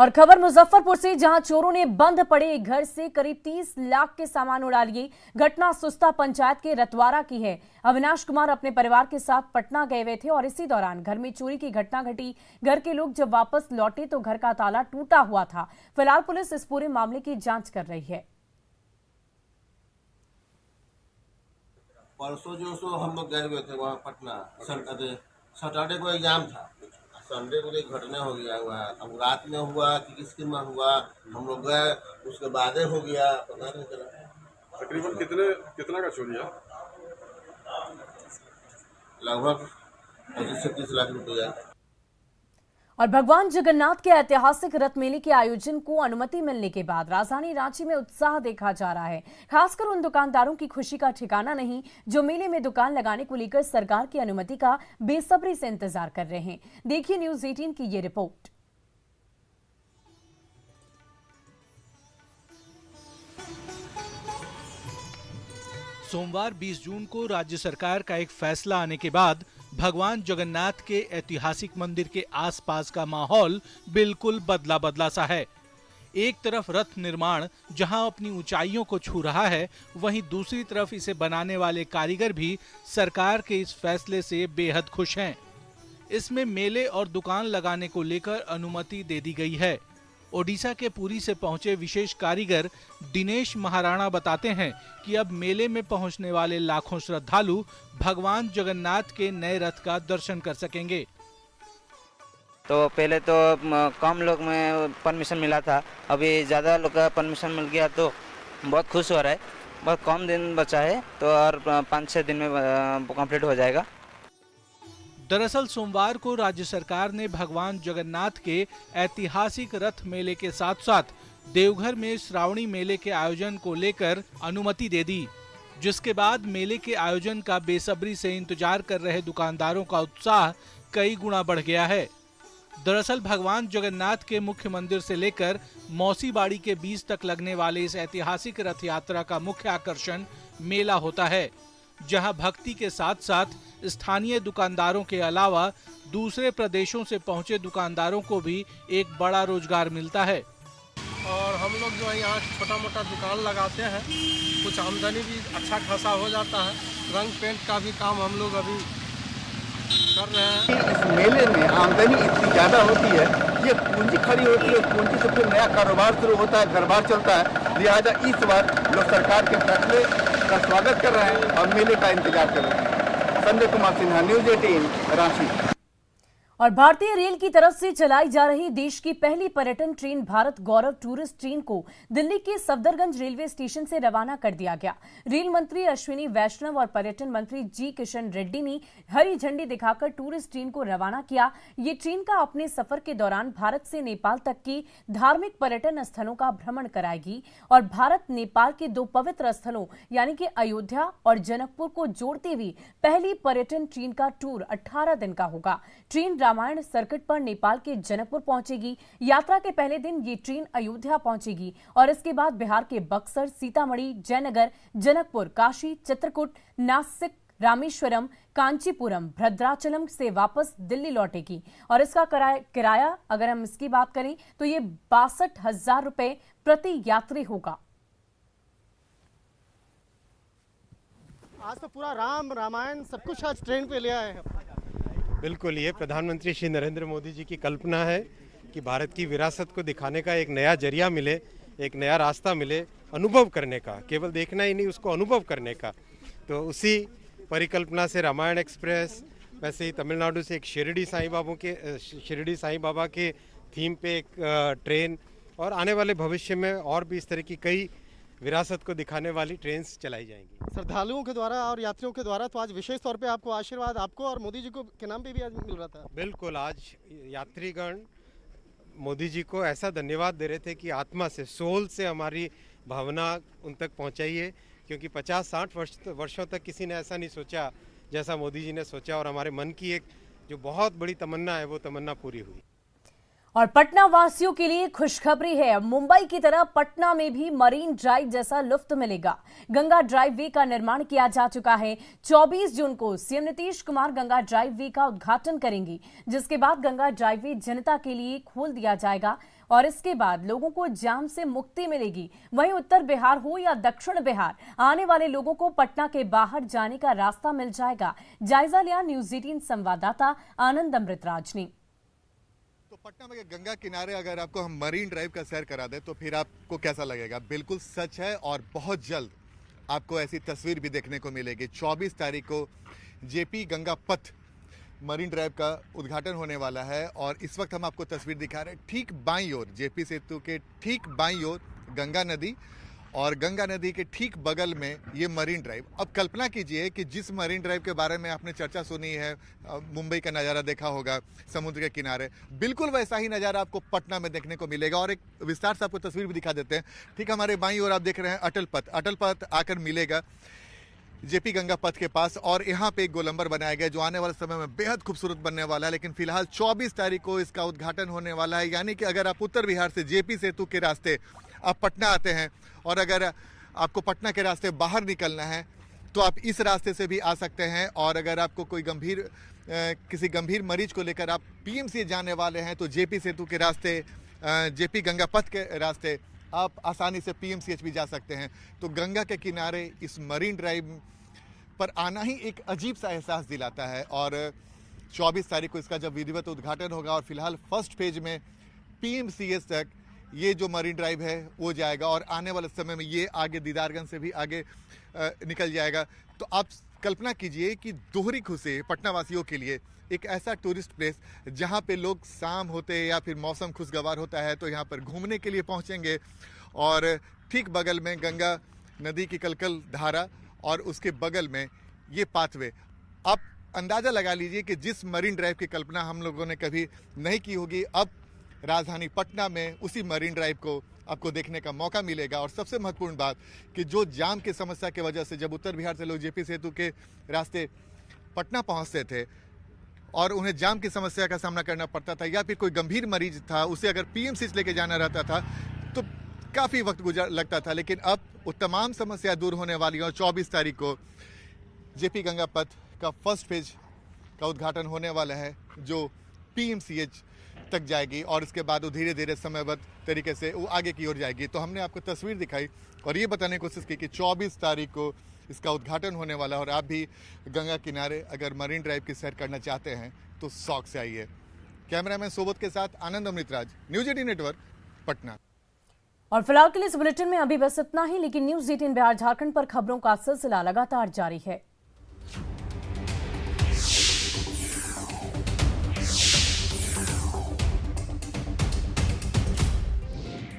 और खबर मुजफ्फरपुर से, जहां चोरों ने बंद पड़े एक घर से करीब 30 लाख के सामान उड़ा लिए। घटना सुस्ता पंचायत के रतवारा की है। अविनाश कुमार अपने परिवार के साथ पटना गए हुए थे और इसी दौरान घर में चोरी की घटना घटी। घर के लोग जब वापस लौटे तो घर का ताला टूटा हुआ था। फिलहाल पुलिस इस पूरे मामले की जांच कर रही है। परसों जो सो हम लोग गए हुए थे वहाँ पटना, सैटरडे को एग्जाम था, संडे को एक घटना हो गया हुआ है। अब रात में हुआ कि किसके में हुआ, हम लोग गए, उसके बाद हो गया, पता नहीं चला। तकरीबन कितना का चोरी है? लगभग 25 से 30 लाख रुपया। और भगवान जगन्नाथ के ऐतिहासिक रथ मेले के आयोजन को अनुमति मिलने के बाद राजधानी रांची में उत्साह देखा जा रहा है। खासकर उन दुकानदारों की खुशी का ठिकाना नहीं जो मेले में दुकान लगाने को लेकर सरकार की अनुमति का बेसब्री से इंतजार कर रहे हैं। देखिए न्यूज़ 18 की ये रिपोर्ट। सोमवार 20 जून को राज्य सरकार का एक फैसला आने के बाद भगवान जगन्नाथ के ऐतिहासिक मंदिर के आसपास का माहौल बिल्कुल बदला बदला सा है। एक तरफ रथ निर्माण जहां अपनी ऊंचाइयों को छू रहा है, वहीं दूसरी तरफ इसे बनाने वाले कारीगर भी सरकार के इस फैसले से बेहद खुश हैं। इसमें मेले और दुकान लगाने को लेकर अनुमति दे दी गई है। ओडिशा के पुरी से पहुंचे विशेष कारीगर दिनेश महाराणा बताते हैं कि अब मेले में पहुंचने वाले लाखों श्रद्धालु भगवान जगन्नाथ के नए रथ का दर्शन कर सकेंगे। तो पहले तो कम लोग में परमिशन मिला था, अभी ज़्यादा लोग का परमिशन मिल गया तो बहुत खुश हो रहा है। बहुत कम दिन बचा है तो और 5-6 दिन में कंप्लीट हो जाएगा। दरअसल सोमवार को राज्य सरकार ने भगवान जगन्नाथ के ऐतिहासिक रथ मेले के साथ साथ देवघर में श्रावणी मेले के आयोजन को लेकर अनुमति दे दी, जिसके बाद मेले के आयोजन का बेसब्री से इंतजार कर रहे दुकानदारों का उत्साह कई गुना बढ़ गया है। दरअसल भगवान जगन्नाथ के मुख्य मंदिर से लेकर मौसी बाड़ी के बीच तक लगने वाले इस ऐतिहासिक रथ यात्रा का मुख्य आकर्षण मेला होता है, जहां भक्ति के साथ साथ स्थानीय दुकानदारों के अलावा दूसरे प्रदेशों से पहुंचे दुकानदारों को भी एक बड़ा रोजगार मिलता है। और हम लोग जो है यहाँ छोटा मोटा दुकान लगाते हैं, कुछ आमदनी भी अच्छा खासा हो जाता है। रंग पेंट का भी काम हम लोग अभी कर रहे हैं। इस मेले में आमदनी इतनी ज़्यादा होती है, ये पूंजी खड़ी होती है, पूंजी से फिर नया कारोबार शुरू होता है, घर-बार चलता है। लिहाजा इस बार लोग सरकार के फैसले का स्वागत कर रहे हैं और मेले का इंतजार कर रहे हैं। संजय कुमार सिन्हा, न्यूज़ 18 रांची। और भारतीय रेल की तरफ से चलाई जा रही देश की पहली पर्यटन ट्रेन भारत गौरव टूरिस्ट ट्रेन को दिल्ली के सफदरगंज रेलवे स्टेशन से रवाना कर दिया गया। रेल मंत्री अश्विनी वैष्णव और पर्यटन मंत्री जी किशन रेड्डी ने हरी झंडी दिखाकर टूरिस्ट ट्रेन को रवाना किया। ये ट्रेन का अपने सफर के दौरान भारत से नेपाल तक की धार्मिक पर्यटन स्थलों का भ्रमण कराएगी और भारत नेपाल के 2 पवित्र स्थलों यानी कि अयोध्या और जनकपुर को जोड़ती हुई पहली पर्यटन ट्रेन का टूर 18 दिन का होगा। ट्रेन रामायण सर्किट पर नेपाल के जनकपुर पहुंचेगी। यात्रा के पहले दिन ये ट्रेन अयोध्या पहुंचेगी और इसके बाद बिहार के बक्सर, सीतामढ़ी, जयनगर, जनकपुर, काशी, चित्रकूट, नासिक, रामेश्वरम, कांचीपुरम, भद्राचलम से वापस दिल्ली लौटेगी। और इसका किराया अगर हम इसकी बात करें तो ये 62,000 रुपए प्रति यात्री होगा। आज तो पूरा रामायण सब कुछ आज ट्रेन पे ले आए हैं। बिल्कुल, ये प्रधानमंत्री श्री नरेंद्र मोदी जी की कल्पना है कि भारत की विरासत को दिखाने का एक नया जरिया मिले, एक नया रास्ता मिले अनुभव करने का, केवल देखना ही नहीं, उसको अनुभव करने का। तो उसी परिकल्पना से रामायण एक्सप्रेस, वैसे ही तमिलनाडु से एक शिरडी साईं बाबा के थीम पे एक ट्रेन, और आने वाले भविष्य में और भी इस तरह की कई विरासत को दिखाने वाली ट्रेन चलाई जाएंगी। श्रद्धालुओं के द्वारा और यात्रियों के द्वारा तो आज विशेष तौर पे आपको आशीर्वाद, आपको और मोदी जी को के नाम पे भी आज मिल रहा था। बिल्कुल, आज यात्रीगण मोदी जी को ऐसा धन्यवाद दे रहे थे कि आत्मा से, सोल से हमारी भावना उन तक पहुंचाइए, क्योंकि 50-60 वर्षों तक किसी ने ऐसा नहीं सोचा जैसा मोदी जी ने सोचा, और हमारे मन की एक जो बहुत बड़ी तमन्ना है वो तमन्ना पूरी हुई। और पटना वासियों के लिए खुशखबरी है। मुंबई की तरह पटना में भी मरीन ड्राइव जैसा लुत्फ मिलेगा। गंगा ड्राइव वे का निर्माण किया जा चुका है। 24 जून को सीएम नीतीश कुमार गंगा ड्राइव वे का उद्घाटन करेंगे, जिसके बाद गंगा ड्राइव वे जनता के लिए खोल दिया जाएगा और इसके बाद लोगों को जाम से मुक्ति मिलेगी। वहीं उत्तर बिहार हो या दक्षिण बिहार, आने वाले लोगों को पटना के बाहर जाने का रास्ता मिल जाएगा। जायजा लिया न्यूज़ 18 संवाददाता आनंद अमृतराज ने। तो पटना में गंगा किनारे अगर आपको हम मरीन ड्राइव का सैर करा दें तो फिर आपको कैसा लगेगा? बिल्कुल सच है और बहुत जल्द आपको ऐसी तस्वीर भी देखने को मिलेगी। 24 तारीख को जेपी गंगा पथ मरीन ड्राइव का उद्घाटन होने वाला है और इस वक्त हम आपको तस्वीर दिखा रहे हैं। ठीक बाईं ओर, जेपी सेतु के ठीक बाईं ओर गंगा नदी और गंगा नदी के ठीक बगल में ये मरीन ड्राइव। अब कल्पना कीजिए कि जिस मरीन ड्राइव के बारे में आपने चर्चा सुनी है, मुंबई का नज़ारा देखा होगा समुद्र के किनारे, बिल्कुल वैसा ही नज़ारा आपको पटना में देखने को मिलेगा। और एक विस्तार से आपको तस्वीर भी दिखा देते हैं। ठीक हमारे बाईं ओर आप देख रहे हैं अटल पथ। अटल पथ आकर मिलेगा जेपी गंगा पथ के पास और यहाँ पे एक गोलंबर बनाया गया जो आने वाले समय में बेहद खूबसूरत बनने वाला है। लेकिन फिलहाल 24 तारीख को इसका उद्घाटन होने वाला है। यानी कि अगर आप उत्तर बिहार से जेपी सेतु के रास्ते आप पटना आते हैं और अगर आपको पटना के रास्ते बाहर निकलना है तो आप इस रास्ते से भी आ सकते हैं। और अगर आपको कोई किसी गंभीर मरीज को लेकर आप पीएमसी जाने वाले हैं तो जेपी सेतु के रास्ते, जेपी गंगा पथ के रास्ते आप आसानी से पीएमसीएच भी जा सकते हैं। तो गंगा के किनारे इस मरीन ड्राइव पर आना ही एक अजीब सा एहसास दिलाता है। और 24 तारीख को इसका जब विधिवत उद्घाटन होगा और फिलहाल फर्स्ट फेज में पीएमसीएच तक ये जो मरीन ड्राइव है वो जाएगा और आने वाले समय में ये आगे दीदारगंज से भी आगे निकल जाएगा। तो आप कल्पना कीजिए कि दोहरी खुशी पटना वासियों के लिए, एक ऐसा टूरिस्ट प्लेस जहाँ पे लोग शाम होते या फिर मौसम खुशगवार होता है तो यहाँ पर घूमने के लिए पहुँचेंगे और ठीक बगल में गंगा नदी की कलकल धारा और उसके बगल में ये पाथवे। आप अंदाज़ा लगा लीजिए कि जिस मरीन ड्राइव की कल्पना हम लोगों ने कभी नहीं की होगी, अब राजधानी पटना में उसी मरीन ड्राइव को आपको देखने का मौका मिलेगा। और सबसे महत्वपूर्ण बात कि जो जाम की समस्या की वजह से जब उत्तर बिहार से लोग जेपी सेतु के रास्ते पटना पहुंचते थे और उन्हें जाम की समस्या का सामना करना पड़ता था या फिर कोई गंभीर मरीज था उसे अगर पीएमसीएच लेके जाना रहता था तो काफ़ी वक्त लगता था। लेकिन अब वो तमाम समस्या दूर होने वाली है और 24 तारीख को जेपी गंगा पथ का फर्स्ट फेज का उद्घाटन होने वाला है जो पीएमसीएच तक जाएगी और इसके बाद वो धीरे धीरे समयबद्ध तरीके से वो आगे की ओर जाएगी। तो हमने आपको तस्वीर दिखाई और ये बताने की कोशिश की कि 24 तारीख को इसका उद्घाटन होने वाला है और आप भी गंगा किनारे अगर मरीन ड्राइव की सैर करना चाहते हैं तो शौक से आइए। कैमरामैन सोबत के साथ आनंद अमृतराज, न्यूज़ 18 नेटवर्क, पटना। और फिलहाल के लिए इस बुलेटिन में अभी बस इतना ही, लेकिन न्यूज़ 18 बिहार झारखंड पर खबरों का सिलसिला लगातार जारी है।